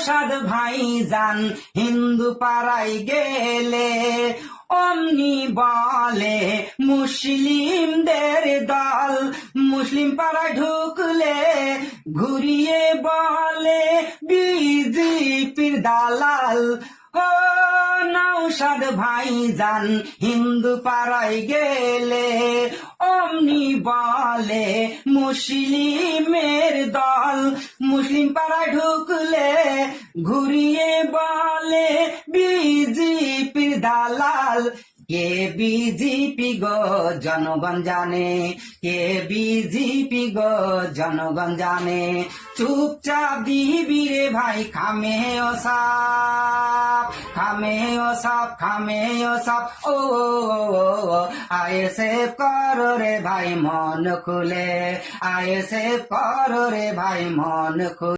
নওশাদ ভাইজান হিন্দু পাড়ায় গেলে অমনি বলে মুসলিমদের দল, মুসলিম পাড়ায় ঢুকলে ঘুরিয়ে বলে বিজেপির দালাল। ও নওশাদ ভাইজান হিন্দু পাড়ায় গেলে অমনি বলে মুসলিমের দল, মুসলিম পাড়ায় ঢুকলে ঘুরিয়ে বলে বিজেপির দালাল। কে বিজেপি গো জনগণ জানে, কে বিজেপি গো জনগণ জানে। চুপচাপ দিবি রে ভাই খামে ও সাপ, খামে ও সাপ, খামে ও সাপ। ও আইএসএফ করো রে ভাই মন খুলে, আইএসএফ করো রে ভাই মন খুলে।